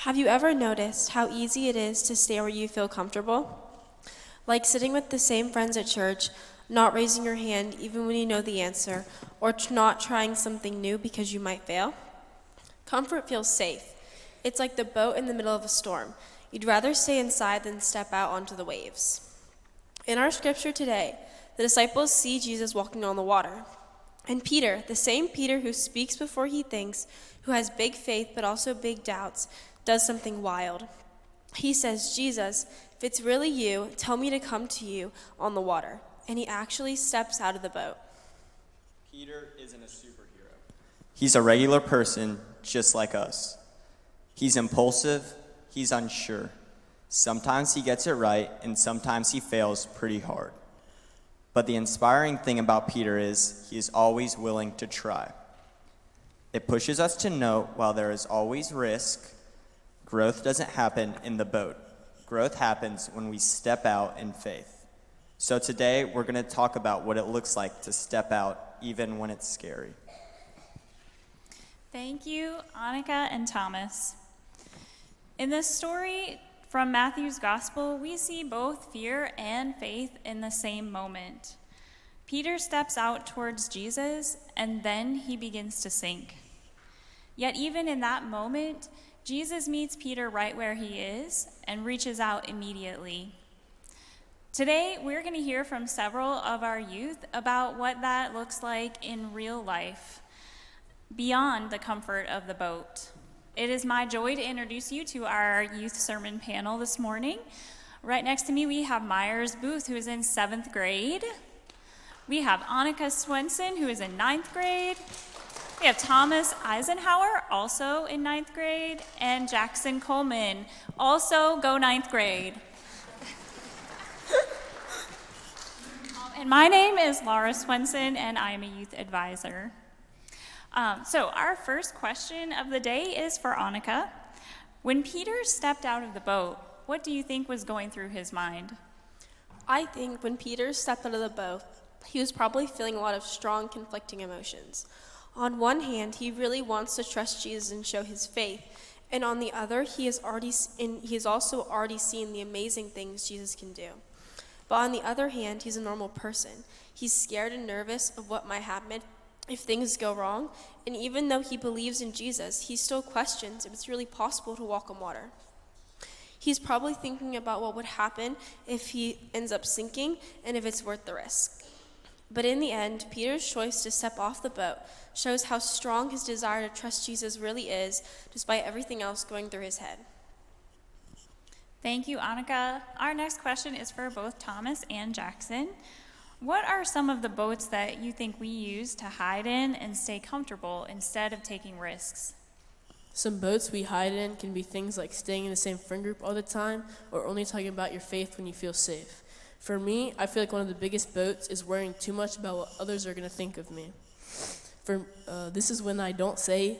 Have you ever noticed how easy it is to stay where you feel comfortable? Like sitting with the same friends at church, not raising your hand even when you know the answer, or not trying something new because you might fail? Comfort feels safe. It's like the boat in the middle of a storm. You'd rather stay inside than step out onto the waves. In our scripture today, the disciples see Jesus walking on the water. And Peter, the same Peter who speaks before he thinks, who has big faith but also big doubts, does something wild. He says, "Jesus, if it's really you, tell me to come to you on the water." And he actually steps out of the boat. Peter isn't a superhero. He's a regular person just like us. He's impulsive, he's unsure. Sometimes he gets it right, and sometimes he fails pretty hard. But the inspiring thing about Peter is he is always willing to try. It pushes us to note while there is always risk, growth doesn't happen in the boat. Growth happens when we step out in faith. So today we're going to talk about what it looks like to step out even when it's scary. Thank you, Annika and Thomas. In this story from Matthew's Gospel, we see both fear and faith in the same moment. Peter steps out towards Jesus, and then he begins to sink. Yet even in that moment, Jesus meets Peter right where he is and reaches out immediately. Today, we're going to hear from several of our youth about what that looks like in real life, beyond the comfort of the boat. It is my joy to introduce you to our youth sermon panel this morning. Right next to me, we have Myers Booth, who is in 7th grade. We have Annika Swenson, who is in 9th grade. We have Thomas Eisenhower, also in 9th grade, and Jackson Coleman, also go 9th grade. And my name is Laura Swenson, and I am a youth advisor. So our first question of the day is for Annika. When Peter stepped out of the boat, what do you think was going through his mind? I think when Peter stepped out of the boat, he was probably feeling a lot of strong, conflicting emotions. On one hand, he really wants to trust Jesus and show his faith, and on the other, he has also already seen the amazing things Jesus can do. But on the other hand, he's a normal person. He's scared and nervous of what might happen if things go wrong, and even though he believes in Jesus, he still questions if it's really possible to walk on water. He's probably thinking about what would happen if he ends up sinking and if it's worth the risk. But in the end, Peter's choice to step off the boat shows how strong his desire to trust Jesus really is, despite everything else going through his head. Thank you, Annika. Our next question is for both Thomas and Jackson. What are some of the boats that you think we use to hide in and stay comfortable instead of taking risks? Some boats we hide in can be things like staying in the same friend group all the time or only talking about your faith when you feel safe. For me, I feel like one of the biggest boats is worrying too much about what others are going to think of me. This is when I don't say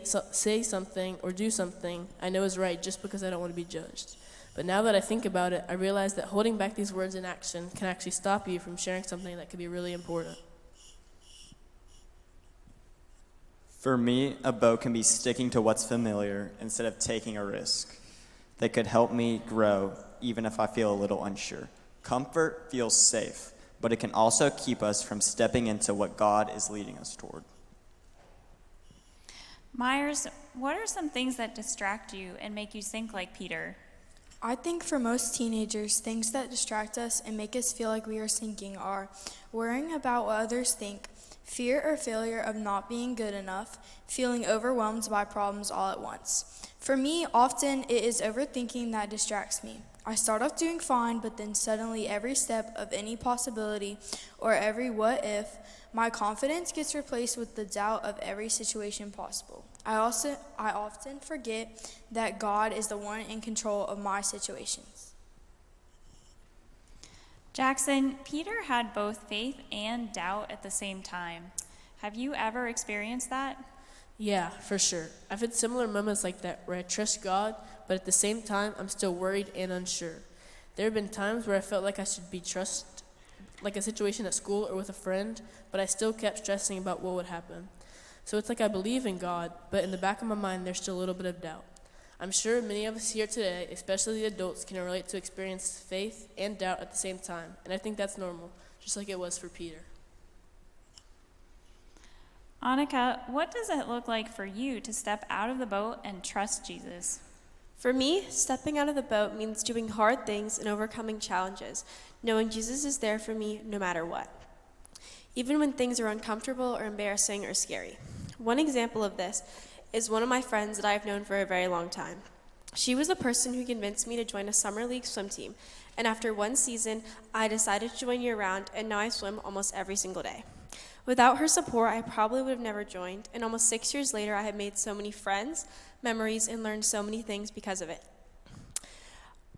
something or do something I know is right just because I don't want to be judged. But now that I think about it, I realize that holding back these words in action can actually stop you from sharing something that could be really important. For me, a boat can be sticking to what's familiar instead of taking a risk. They could help me grow even if I feel a little unsure. Comfort feels safe, but it can also keep us from stepping into what God is leading us toward. Myers, what are some things that distract you and make you think like Peter? I think for most teenagers, things that distract us and make us feel like we are sinking are worrying about what others think, fear or failure of not being good enough, feeling overwhelmed by problems all at once. For me, often it is overthinking that distracts me. I start off doing fine, but then suddenly every step of any possibility or every what if, my confidence gets replaced with the doubt of every situation possible. I often forget that God is the one in control of my situations. Jackson, Peter had both faith and doubt at the same time. Have you ever experienced that? Yeah, for sure. I've had similar moments like that where I trust God, but at the same time, I'm still worried and unsure. There have been times where I felt like I should be trusted, like a situation at school or with a friend, but I still kept stressing about what would happen. So it's like I believe in God, but in the back of my mind, there's still a little bit of doubt. I'm sure many of us here today, especially the adults, can relate to experience faith and doubt at the same time, and I think that's normal, just like it was for Peter. Annika, what does it look like for you to step out of the boat and trust Jesus? For me, stepping out of the boat means doing hard things and overcoming challenges, knowing Jesus is there for me no matter what, even when things are uncomfortable or embarrassing or scary. One example of this is one of my friends that I've known for a very long time. She was the person who convinced me to join a summer league swim team, and after one season, I decided to join year-round, and now I swim almost every single day. Without her support, I probably would have never joined, and almost 6 years later, I have made so many friends, memories, and learned so many things because of it.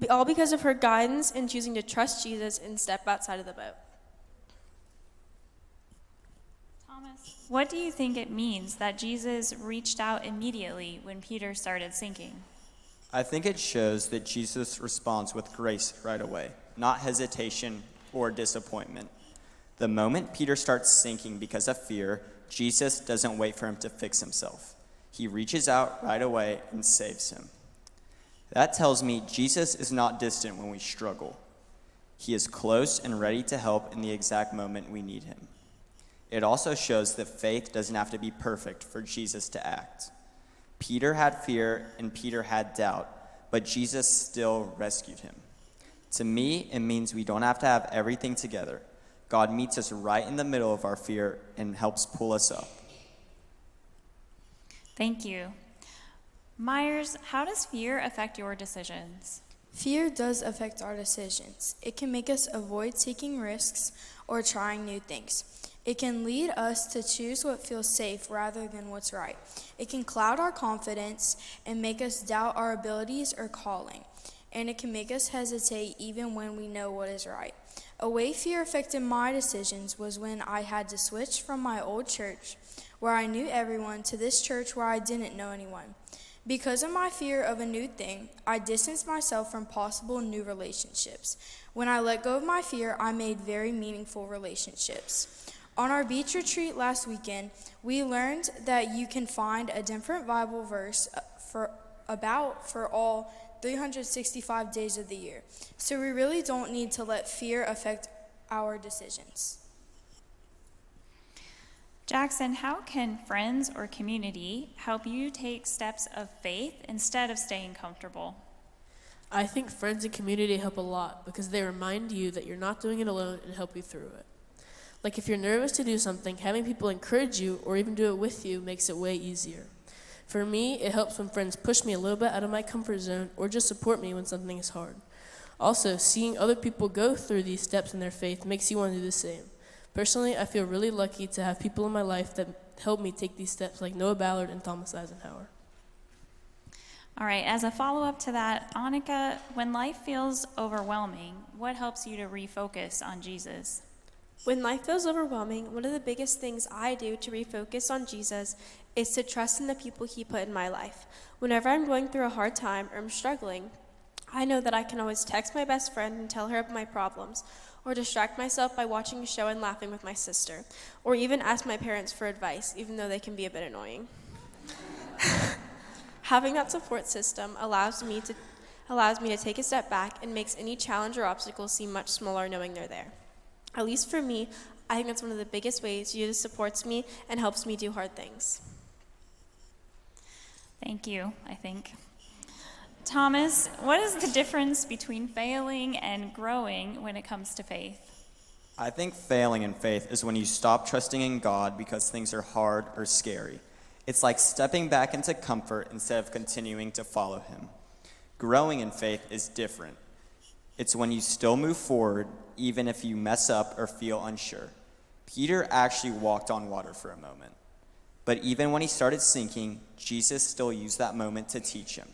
All because of her guidance and choosing to trust Jesus and step outside of the boat. Thomas, what do you think it means that Jesus reached out immediately when Peter started sinking? I think it shows that Jesus responds with grace right away, not hesitation or disappointment. The moment Peter starts sinking because of fear, Jesus doesn't wait for him to fix himself. He reaches out right away and saves him. That tells me Jesus is not distant when we struggle. He is close and ready to help in the exact moment we need him. It also shows that faith doesn't have to be perfect for Jesus to act. Peter had fear and Peter had doubt, but Jesus still rescued him. To me, it means we don't have to have everything together. God meets us right in the middle of our fear and helps pull us up. Thank you. Myers, how does fear affect your decisions? Fear does affect our decisions. It can make us avoid taking risks or trying new things. It can lead us to choose what feels safe rather than what's right. It can cloud our confidence and make us doubt our abilities or calling. And it can make us hesitate even when we know what is right. A way fear affected my decisions was when I had to switch from my old church, where I knew everyone, to this church where I didn't know anyone. Because of my fear of a new thing, I distanced myself from possible new relationships. When I let go of my fear, I made very meaningful relationships. On our beach retreat last weekend, we learned that you can find a different Bible verse for all 365 days of the year. So we really don't need to let fear affect our decisions. Jackson, how can friends or community help you take steps of faith instead of staying comfortable? I think friends and community help a lot because they remind you that you're not doing it alone and help you through it. Like if you're nervous to do something, having people encourage you or even do it with you makes it way easier. For me, it helps when friends push me a little bit out of my comfort zone or just support me when something is hard. Also, seeing other people go through these steps in their faith makes you want to do the same. Personally, I feel really lucky to have people in my life that help me take these steps like Noah Ballard and Thomas Eisenhower. All right, as a follow-up to that, Annika, when life feels overwhelming, what helps you to refocus on Jesus? When life feels overwhelming, one of the biggest things I do to refocus on Jesus is to trust in the people he put in my life. Whenever I'm going through a hard time or I'm struggling, I know that I can always text my best friend and tell her of my problems, or distract myself by watching a show and laughing with my sister, or even ask my parents for advice, even though they can be a bit annoying. Having that support system allows me to take a step back and makes any challenge or obstacle seem much smaller knowing they're there. At least for me, I think that's one of the biggest ways Jesus supports me and helps me do hard things. Thank you, I think. Thomas, what is the difference between failing and growing when it comes to faith? I think failing in faith is when you stop trusting in God because things are hard or scary. It's like stepping back into comfort instead of continuing to follow him. Growing in faith is different. It's when you still move forward, even if you mess up or feel unsure. Peter actually walked on water for a moment. But even when he started sinking, Jesus still used that moment to teach him.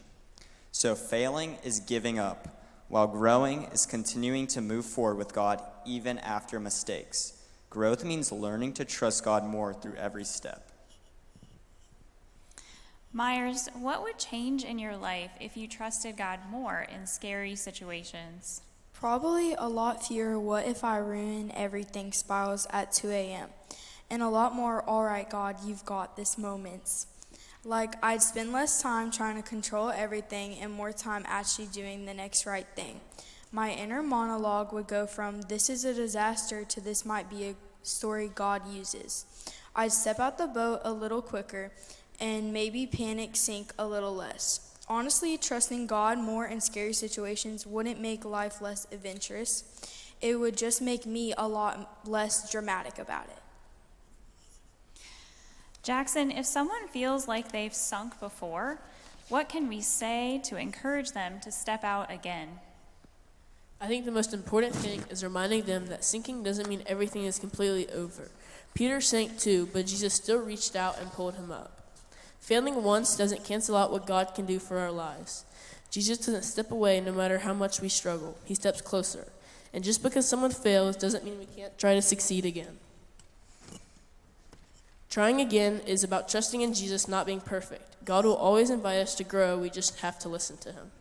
So failing is giving up, while growing is continuing to move forward with God even after mistakes. Growth means learning to trust God more through every step. Myers, what would change in your life if you trusted God more in scary situations? Probably a lot fewer "what if I ruin everything" spirals at 2 a.m. and a lot more "all right, God, you've got this" moments. Like I'd spend less time trying to control everything and more time actually doing the next right thing. My inner monologue would go from this is a disaster to this might be a story God uses. I'd step out the boat a little quicker and maybe panic sink a little less. Honestly, trusting God more in scary situations wouldn't make life less adventurous. It would just make me a lot less dramatic about it. Jackson, if someone feels like they've sunk before, what can we say to encourage them to step out again? I think the most important thing is reminding them that sinking doesn't mean everything is completely over. Peter sank too, but Jesus still reached out and pulled him up. Failing once doesn't cancel out what God can do for our lives. Jesus doesn't step away no matter how much we struggle. He steps closer. And just because someone fails doesn't mean we can't try to succeed again. Trying again is about trusting in Jesus not being perfect. God will always invite us to grow. We just have to listen to him.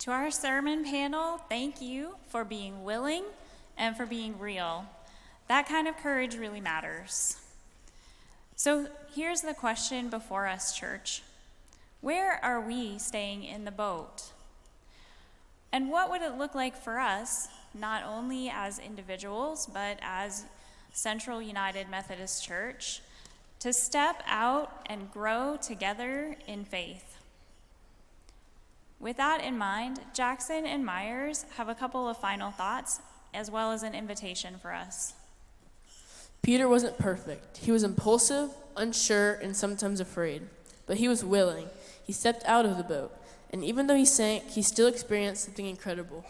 To our sermon panel, thank you for being willing and for being real. That kind of courage really matters. So here's the question before us, church. Where are we staying in the boat? And what would it look like for us, not only as individuals, but as Central United Methodist Church, to step out and grow together in faith? With that in mind, Jackson and Myers have a couple of final thoughts, as well as an invitation for us. Peter wasn't perfect. He was impulsive, unsure, and sometimes afraid. But he was willing. He stepped out of the boat. And even though he sank, he still experienced something incredible.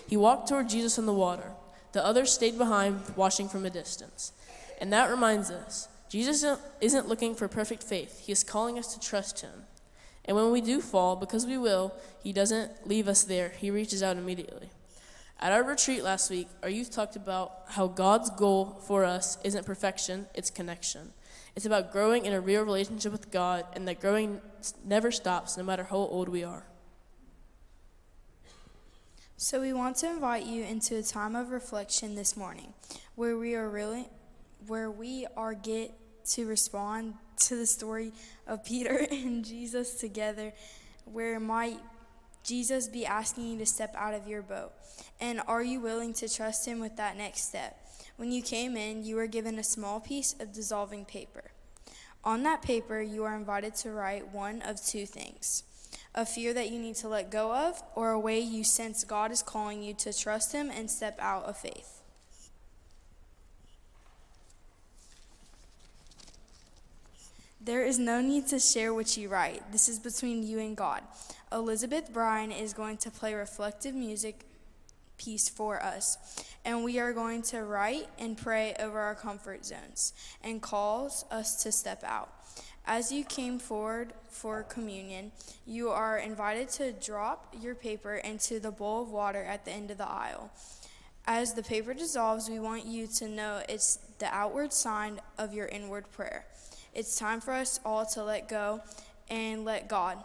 He walked toward Jesus on the water. The others stayed behind, watching from a distance. And that reminds us, Jesus isn't looking for perfect faith. He is calling us to trust him. And when we do fall, because we will, he doesn't leave us there. He reaches out immediately. At our retreat last week, our youth talked about how God's goal for us isn't perfection, it's connection. It's about growing in a real relationship with God, and that growing never stops, no matter how old we are. So we want to invite you into a time of reflection this morning, where we get to respond to the story of Peter and Jesus together, where might Jesus be asking you to step out of your boat? And are you willing to trust him with that next step? When you came in, you were given a small piece of dissolving paper. On that paper, you are invited to write one of two things: a fear that you need to let go of, or a way you sense God is calling you to trust him and step out of faith. There is no need to share what you write. This is between you and God. Elizabeth Bryan is going to play reflective music piece for us, and we are going to write and pray over our comfort zones and calls us to step out. As you came forward for communion, you are invited to drop your paper into the bowl of water at the end of the aisle. As the paper dissolves, we want you to know it's the outward sign of your inward prayer. It's time for us all to let go and let God.